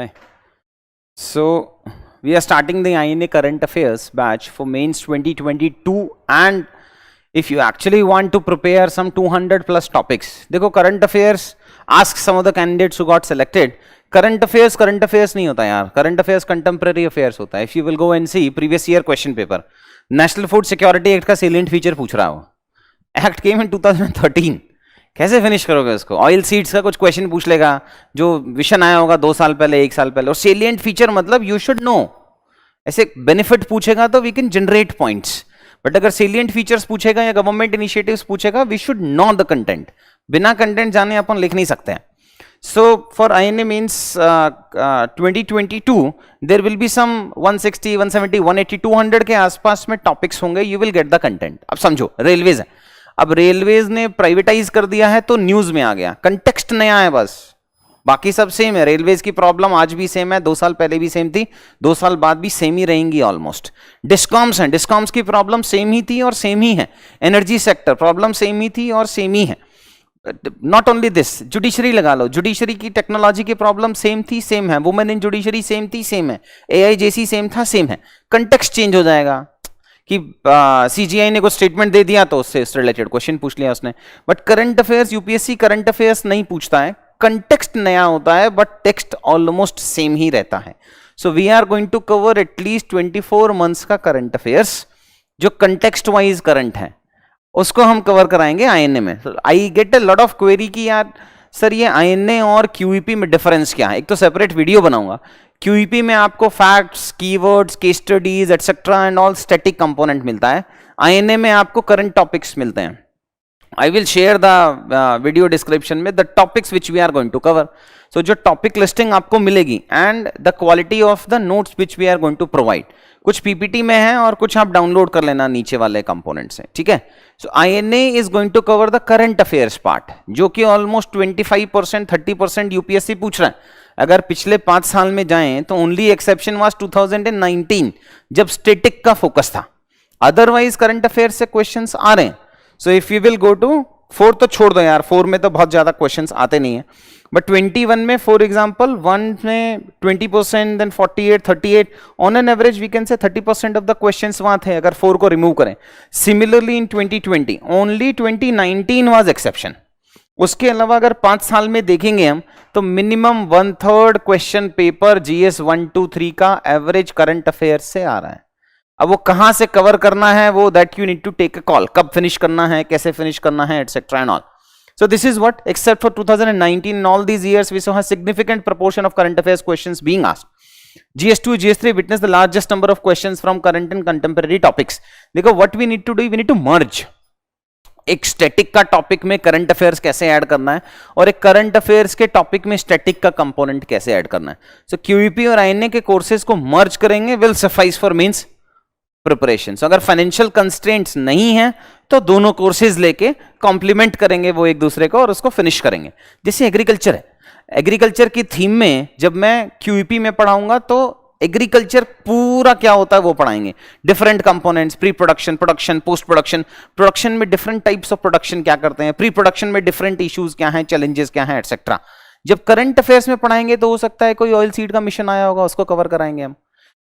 Hi. So we are starting the INA Current Affairs batch for Mains 2022, and if you actually want to prepare some 200 plus topics, देखो current affairs, ask some of the candidates who got selected. Current affairs नहीं होता यार. Current affairs contemporary affairs होता है. If you will go and see previous year question paper, National Food Security Act का salient feature पूछ रहा हो. Act came in 2013. कैसे फिनिश करोगे उसको? ऑयल सीड्स का कुछ क्वेश्चन पूछ लेगा जो विजन आया होगा 2 साल पहले 1 साल पहले. और सेलिएंट फीचर मतलब यू शुड नो. ऐसे बेनिफिट पूछेगा तो we can generate points, but अगर सेलिएंट फीचर्स पूछेगा या गवर्नमेंट इनिशिएटिव्स पूछेगा, we should know the content. बिना कंटेंट जाने अपन लिख नहीं सकते हैं. So for INA means 2022 there will be some 160, 170, 180, 200 के आसपास में टॉपिक्स होंगे. You will get the content. अब समझो रेलवेज है. अब रेलवेज ने प्राइवेटाइज कर दिया है तो न्यूज में आ गया. कंटेक्स्ट नया है बस, बाकी सब सेम है. रेलवेज की प्रॉब्लम आज भी सेम है, 2 साल पहले भी सेम थी, 2 साल बाद भी सेम ही रहेंगी ऑलमोस्ट. डिस्कॉम्स हैं, डिस्कॉम्स की प्रॉब्लम सेम ही थी और सेम ही है. एनर्जी सेक्टर प्रॉब्लम सेम ही थी और सेम ही है. नॉट ओनली दिस, जुडिशरी लगा लो, जुडिशरी की टेक्नोलॉजी की प्रॉब्लम सेम थी, सेम है. वुमेन इन जुडिशरी सेम थी, सेम है. AIJC सेम था, सेम है. कंटेक्स्ट चेंज हो जाएगा कि CGI ने कुछ स्टेटमेंट दे दिया तो उससे रिलेटेड क्वेश्चन पूछ लिया उसने. But current affairs, UPSC current affairs नहीं पूछता है. कंटेक्स्ट नया होता है बट टेक्स्ट ऑलमोस्ट सेम ही रहता है. So we are going to cover at least 24 months का करंट अफेयर्स जो कंटेक्स्ट वाइज करंट है, उसको हम कवर कराएंगे INA में. I get a lot of query कि यार सर ये INA और QEP में डिफरेंस क्या है. एक तो सेपरेट वीडियो बनाऊंगा. QEP में आपको facts, keywords, case studies etcetera and all static component मिलता है. INA में आपको करंट टॉपिक्स मिलते हैं. I will share the video description में the topics which we are going to cover. So जो topic listing आपको मिलेगी and the quality of the notes which we are going to provide. कुछ PPT में है और कुछ आप डाउनलोड कर लेना नीचे वाले कंपोनेंट्स हैं, ठीक है. So INA is going to cover the current affairs part, जो कि almost 25% 30% UPSC पूछ रहा है. अगर पिछले 5 साल में जाएं तो ओनली एक्सेप्शन वाज 2019 जब स्टैटिक का फोकस था. अदरवाइज करंट अफेयर्स से क्वेश्चंस आ रहे हैं. So if you will go to 4 तो छोड़ दो यार, 4 में तो बहुत ज्यादा क्वेश्चंस आते नहीं है. बट 21 में फॉर एग्जांपल 1 में 20%, then 48, 38 on an average we can say 30% of the questions वहां थे अगर 4 को रिमूव करें. Similarly in 2020 only 2019 was exception. उसके अलावा अगर 5 साल में देखेंगे हम तो मिनिमम 1/3 क्वेश्चन पेपर GS 1, 2, 3 का एवरेज करंट अफेयर्स से आ रहा है. अब वो कहां से कवर करना है वो that you need to take a call. कब फिनिश करना है, कैसे फिनिश करना है, etcetera and all. So this is what, except for 2019 in all these years we saw a significant proportion of current affairs questions being asked. GS2, GS3 witnessed the largest number of questions from current and contemporary topics. देखो what we need to do, we need to merge. एक static का topic में current affairs कैसे add करना है और एक current affairs के टॉपिक में स्टैटिक का कंपोनेंट कैसे ऐड करना है. सो QEP और INA के कोर्सेज को मर्ज करेंगे, will suffice for means preparation. अगर फाइनेंशियल कंस्ट्रेंट्स नहीं है तो दोनों कोर्सेज लेके कॉम्प्लीमेंट करेंगे वो एक दूसरे को और उसको फिनिश करेंगे. जैसे एग्रीकल्चर है, एग्रीकल्चर की थीम में जब मैं QEP में पढ़ाऊंगा तो एग्रीकल्चर पूरा क्या होता है वो पढ़ाएंगे. Different components, pre production, production, post production. Production में डिफरेंट टाइप्स ऑफ प्रोडक्शन क्या करते हैं, प्री प्रोडक्शन में डिफरेंट इश्यूज क्या हैं, चैलेंजेस क्या हैं, एटसेट्रा. जब करंट अफेयर्स में पढ़ाएंगे तो हो सकता है कोई ऑयल सीड का मिशन आया होगा, उसको कवर कराएंगे हम.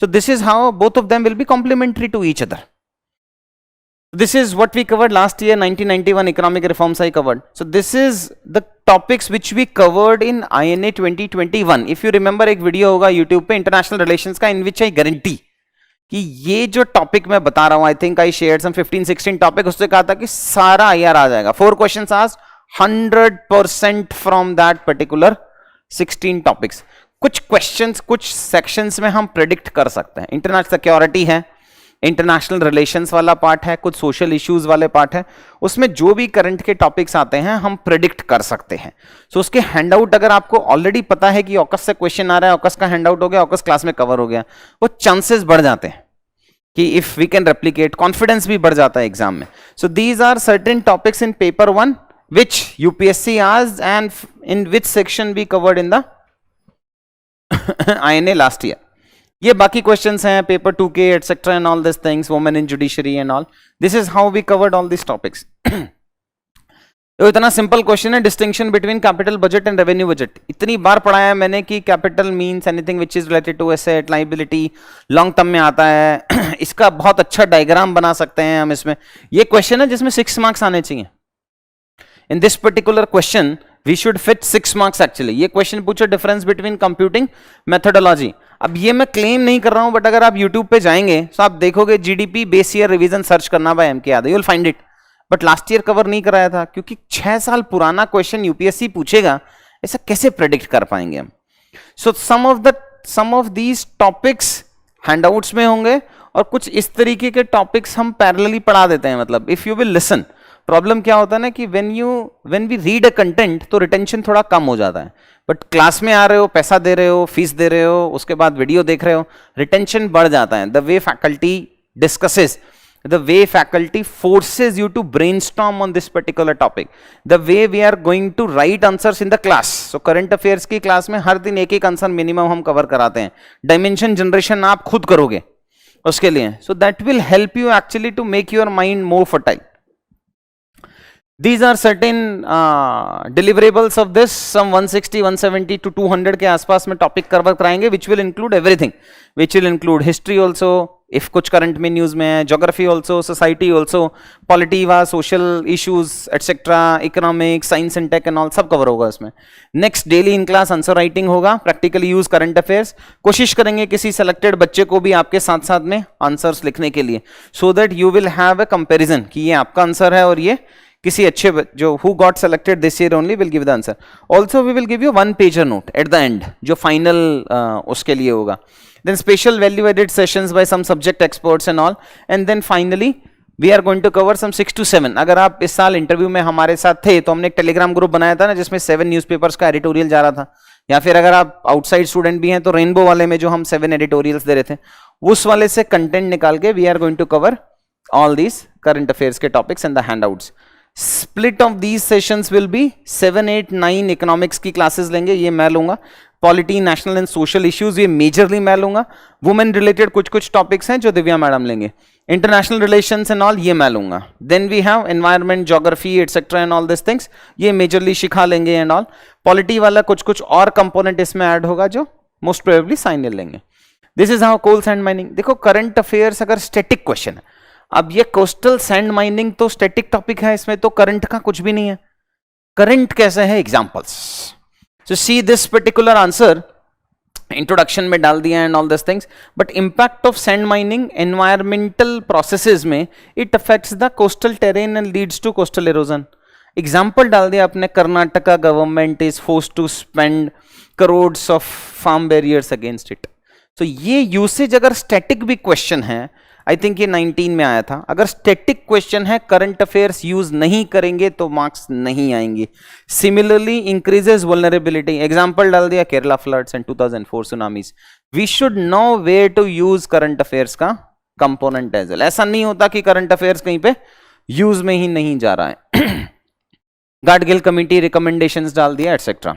So this is how both of them will be complementary to each other. This is what we covered last year, 1991 economic reforms I covered. So this is the topics which we covered in INA 2021. If you remember एक video होगा YouTube पे international relations का, in which I guarantee कि ये जो topic मैं बता रहा हूँ, I think I shared some 15-16 topic, उससे कहा था कि सारा IR आ जाएगा. 4 questions asked, 100% from that particular 16 topics. कुछ क्वेश्चंस कुछ सेक्शंस में हम प्रेडिक्ट कर सकते हैं. इंटरनेशनल सिक्योरिटी है, इंटरनेशनल रिलेशंस वाला पार्ट है, कुछ सोशल इश्यूज वाले पार्ट है. उसमें जो भी करंट के टॉपिक्स आते हैं हम प्रेडिक्ट कर सकते हैं. सो उसके हैंडआउट अगर आपको ऑलरेडी पता है कि ऑकस से क्वेश्चन आ रहा है, ऑकस का हैंडआउट हो गया, ऑकस क्लास में कवर हो गया, वो चांसेस बढ़ जाते हैं कि if we can replicate, confidence भी बढ़ जाता है एग्जाम में. So these are certain topics in paper 1 which UPSC asked and in which section we covered in the INA last year. ये बाकी क्वेश्चंस हैं पेपर 2 के etcetera and all this things, women in judiciary and all. This is how we covered all this topics. तो इतना simple question है, distinction between capital budget and revenue budget. इतनी बार पढ़ाया मैंने कि capital means anything which is related to asset liability, long term में आता है। इसका बहुत अच्छा डायग्राम बना सकते हैं हम इसमें। ये क्वेश्चन है जिसमें 6 मार्क्स आने चाहिए। In this particular question we should fit 6 marks actually. ये क्वेश्चन पूछो डिफरेंस बिटवीन कंप्यूटिंग मेथोडोलॉजी। अब ये मैं क्लेम नहीं कर रहा हूं, बट अगर आप यूट्यूब पे जाएंगे तो आप देखोगे GDP base year revision search करना by M K Yadav, you will find it. But last year cover नहीं कराया था क्योंकि 6 साल पुराना क्वेश्चन यूपीएससी पूछेगा, ऐसा कैसे प्रेडिक्ट कर पाएंगे हम। सो सम ऑफ दीज टॉपिक्स हैंडआउट्स में होंगे और कुछ इस तरीके के टॉपिक्स हम पैरेलली पढ़ा देते हैं। मतलब if you will listen, problem क्या होता है ना कि when we read a content तो रिटेंशन थोड़ा कम हो जाता है, बट क्लास में आ रहे हो, पैसा दे रहे हो, फीस दे रहे हो, उसके बाद वीडियो देख रहे हो, रिटेंशन बढ़ जाता है। The way faculty discusses, the way faculty forces you to brainstorm on this particular topic, the way we are going to write answers in the class. So current affairs की class में हर दिन एक answer minimum हम cover कराते हैं। Dimension generation आप खुद करोगे उसके लिए, so that will help you actually to make your mind more fertile. These are certain deliverables of this, some 160, 170 to 200 के आसपास में टॉपिक कवर कराएंगे, which will include everything, which will include history also, if कुछ current में news में है, geography also, society also, polity व social issues etc, economics, science and tech and all सब कवर होगा इसमें। Next daily in class answer writing होगा, practically use current affairs. कोशिश करेंगे किसी सेलेक्टेड बच्चे को भी आपके साथ साथ में आंसर्स लिखने के लिए, so that you will have a comparison कि ये आपका आंसर है और ये किसी अच्छे जो who got selected this year only will give the answer. Also we will give you 1-pager note at the end जो final उसके लिए होगा। Then special value added sessions by some subject experts and all, and then finally we are going to cover some 6 to 7। अगर आप इस साल interview में हमारे साथ थे तो हमने एक टेलीग्राम ग्रुप बनाया था ना जिसमें 7 न्यूज़पेपर्स का एडिटोरियल जा रहा था, या फिर अगर आप आउटसाइड स्टूडेंट भी हैं तो रेनबो वाले में जो हम 7 एडिटोरियल्स दे रहे थे उस वाले से कंटेंट निकाल के we are going to cover all these current affairs के topics and the handouts. Split of these sessions will be 7, 8, 9 economics की क्लासेस लेंगे, ये मैं लूंगा। Polity, national and social issues ये मेजरली मैं लूंगा। वुमेन रिलेटेड कुछ कुछ टॉपिक्स हैं जो दिव्या मैडम लेंगे। इंटरनेशनल रिलेशंस एंड ऑल ये मैं लूंगा। Then we have environment, geography etcetera and all this things, ये मेजरली शिखा लेंगे एंड ऑल। पॉलिटी वाला कुछ कुछ और कंपोनेंट इसमें ऐड होगा जो मोस्ट प्रोबेबली साइनिल लेंगे। This is how coal sand mining. देखो करंट अफेयर्स अगर स्टैटिक क्वेश्चन है, अब ये कोस्टल सैंड माइनिंग तो स्टैटिक टॉपिक है, इसमें तो करंट का कुछ भी नहीं है। करंट कैसे है, examples. So see this particular answer introduction में डाल दिया and all this things, but impact of sand mining environmental processes में it affects the coastal terrain and leads to coastal erosion. Example डाल दिया आपने, Karnataka government is forced to spend crores of farm barriers against it. तो ये usage अगर static भी question है, I think ये 19 में आया था, अगर स्टैटिक क्वेश्चन है करंट अफेयर्स यूज नहीं करेंगे तो मार्क्स नहीं आएंगे। सिमिलरली इंक्रीजेस वल्नरेबिलिटी, एग्जांपल डाल दिया Kerala floods and 2004 tsunamis. We should know where to use current affairs का कंपोनेंट एज वेल। ऐसा नहीं होता कि करंट अफेयर्स कहीं पे यूज में ही नहीं जा रहा है। गाडगिल कमिटी रिकमेंडेशंस डाल दिया एटसेट्रा।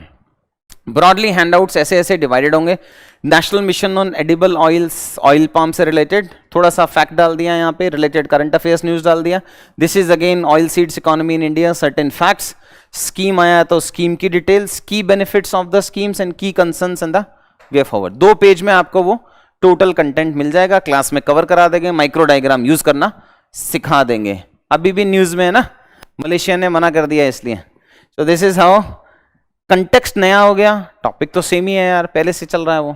ब्रॉडली हैंडआउट्स ऐसे ऐसे डिवाइडेड होंगे। National mission on edible oils, oil palm से रिलेटेड थोड़ा सा फैक्ट डाल दिया यहाँ पे, रिलेटेड करंट अफेयर्स न्यूज डाल दिया। This is again oil seeds economy in India, certain facts. Scheme आया तो स्कीम की डिटेल्स, की benefits of the schemes and की concerns and the way forward. 2 page में आपको वो टोटल कंटेंट मिल जाएगा, क्लास में कवर करा देंगे, माइक्रो डायग्राम यूज करना सिखा देंगे। अभी भी न्यूज में है ना, मलेशिया ने मना कर दिया इसलिए। So this is how, context नया हो गया, टॉपिक तो सेम ही है यार, पहले से चल रहा है वो।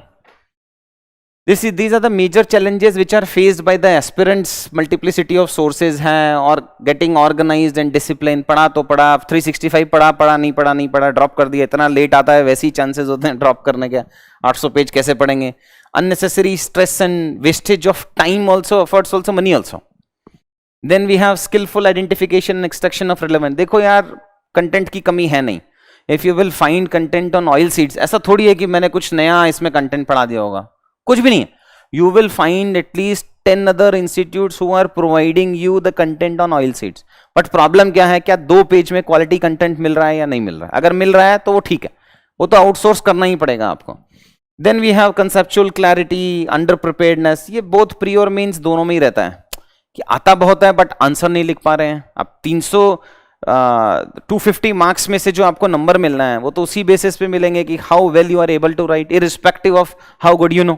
These are the major challenges which are faced by the aspirants, multiplicity of sources है और getting organized and disciplined। पढ़ा तो पढ़ा, 365 पढ़ा नहीं पढ़ा, ड्रॉप कर दिया, इतना लेट आता है वैसे ही चांसेस होते हैं ड्रॉप करने के। 800 पेज कैसे पढ़ेंगे। unnecessary stress and wastage of time also, efforts also, money also। then we have skillful identification and extraction of relevant। देखो यार कंटेंट की कमी है नहीं। If you will find content on oil seeds, ऐसा थोड़ी है कि मैंने कुछ नया इसमें कंटेंट पढ़ा दिया होगा, कुछ भी नहीं है। You will find at least 10 other institutes who are providing you the content on oil seeds. But problem क्या है, क्या 2 पेज में क्वालिटी कंटेंट मिल रहा है या नहीं मिल रहा है? अगर मिल रहा है तो वो ठीक है, वो तो आउटसोर्स करना ही पड़ेगा आपको। Then we have conceptual clarity, under preparedness. ये बोथ प्री और मेंस दोनों में ही रहता है कि आता बहुत है बट आंसर नहीं लिख पा रहे हैं। अब 300 250 मार्क्स में से जो आपको नंबर मिलना है वो तो उसी बेसिस पे मिलेंगे कि how well you are able to write irrespective of how good you know.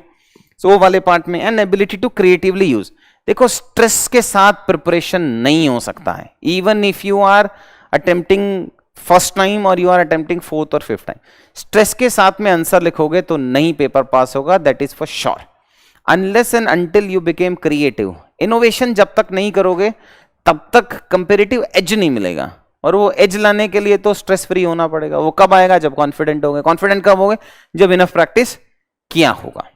So वो वाले पार्ट में and ability to creatively use. देखो स्ट्रेस के साथ प्रिपरेशन नहीं हो सकता है, even if you are attempting first time और यू आर अटेम्प्टिंग फोर्थ और फिफ्थ टाइम. स्ट्रेस के साथ में आंसर लिखोगे तो नहीं पेपर पास होगा, that is for sure. Unless and until you became creative. Innovation जब तक नहीं करोगे तब तक कंपेरेटिव एज नहीं मिलेगा, और वो एज लाने के लिए तो स्ट्रेस फ्री होना पड़ेगा. वो कब आएगा? जब कॉन्फिडेंट होगे. कॉन्फिडेंट कब होगे? जब इनफ प्रैक्टिस किया होगा.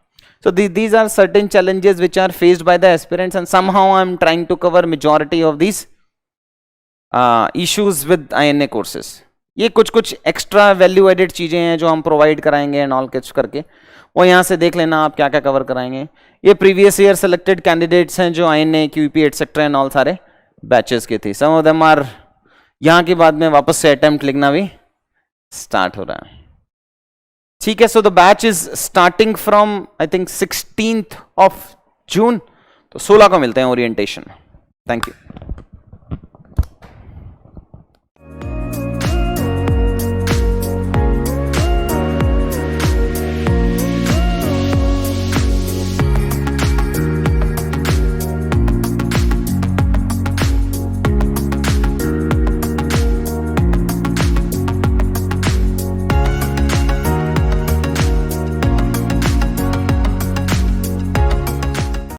So these are certain challenges which are faced by the aspirants, and somehow I'm trying to cover majority of these issues with INA courses. ये कुछ एक्स्ट्रा वैल्यू एडेड चीजें हैं जो हम प्रोवाइड कराएंगे एंड ऑल कुछ करके, वो यहाँ से देख लेना आप क्या क्या कवर कराएंगे. ये प्रीवियस ईयर सेलेक्टेड कैंडिडेट्स हैं जो INA QP etcetera and all सारे बैचेस के थे. सम ऑफ देम आर यहाँ के बाद में वापस से अटेम्प्ट लिखना भी स्टार्ट हो रहा है. ठीक है. So the batch is starting from I think 16th of June. तो 16 को मिलते हैं ओरिएंटेशन. Thank you.